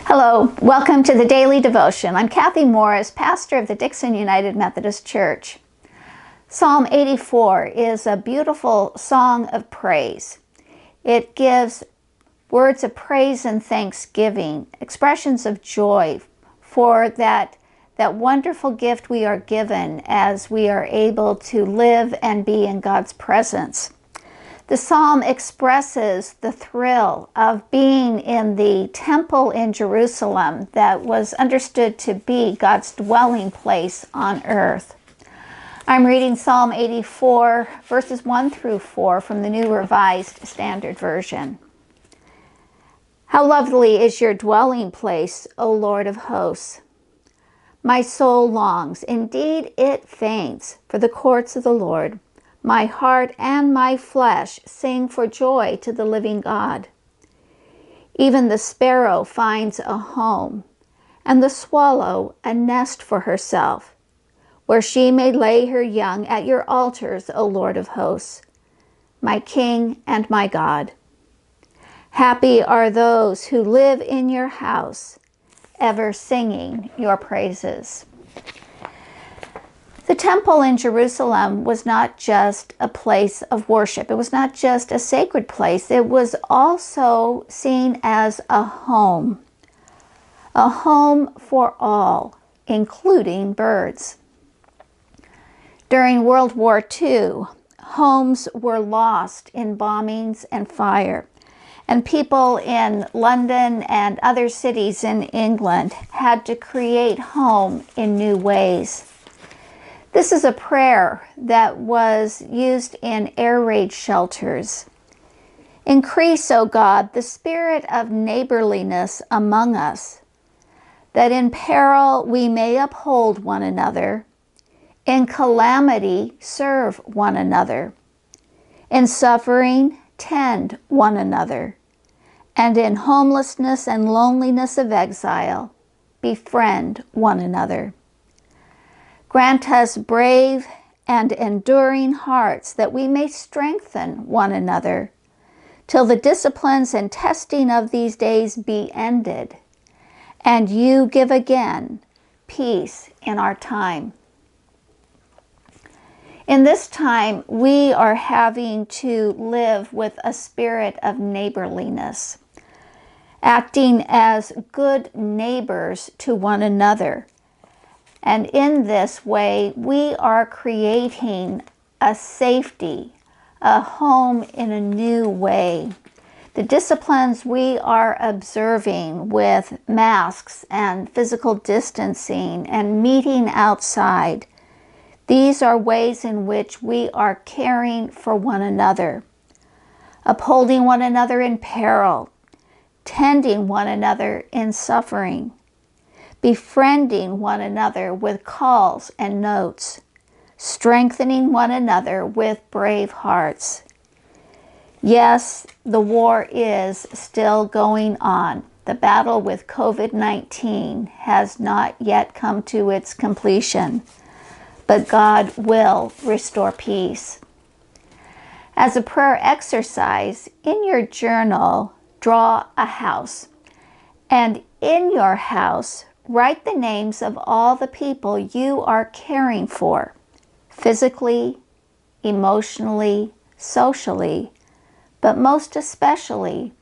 Hello, welcome to the Daily Devotion. I'm Kathy Morris, pastor of the Dixon United Methodist Church. Psalm 84 is a beautiful song of praise. It gives words of praise and thanksgiving, expressions of joy for that wonderful gift we are given as we are able to live and be in God's presence. The psalm expresses the thrill of being in the temple in Jerusalem that was understood to be God's dwelling place on earth. I'm reading Psalm 84, verses 1 through 4 from the New Revised Standard Version. How lovely is your dwelling place, O Lord of hosts! My soul longs, indeed it faints, for the courts of the Lord. My heart and my flesh sing for joy to the living God. Even the sparrow finds a home, and the swallow a nest for herself, where she may lay her young at your altars, O Lord of hosts, my King and my God. Happy are those who live in your house, ever singing your praises. The temple in Jerusalem was not just a place of worship. It was not just a sacred place. It was also seen as a home for all, including birds. During World War II, homes were lost in bombings and fire, and people in London and other cities in England had to create home in new ways. This is a prayer that was used in air raid shelters. Increase, O God, the spirit of neighborliness among us, that in peril we may uphold one another, in calamity serve one another, in suffering tend one another, and in homelessness and loneliness of exile befriend one another. Grant us brave and enduring hearts that we may strengthen one another till the disciplines and testing of these days be ended, and you give again peace in our time. In this time, we are having to live with a spirit of neighborliness, acting as good neighbors to one another. And in this way, we are creating a safety, a home in a new way. The disciplines we are observing with masks and physical distancing and meeting outside, these are ways in which we are caring for one another, upholding one another in peril, tending one another in suffering, befriending one another with calls and notes, strengthening one another with brave hearts. Yes, the war is still going on. The battle with COVID-19 has not yet come to its completion, but God will restore peace. As a prayer exercise, in your journal, draw a house, and in your house, write the names of all the people you are caring for, physically, emotionally, socially, but most especially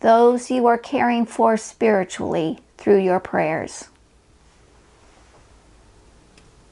those you are caring for spiritually through your prayers.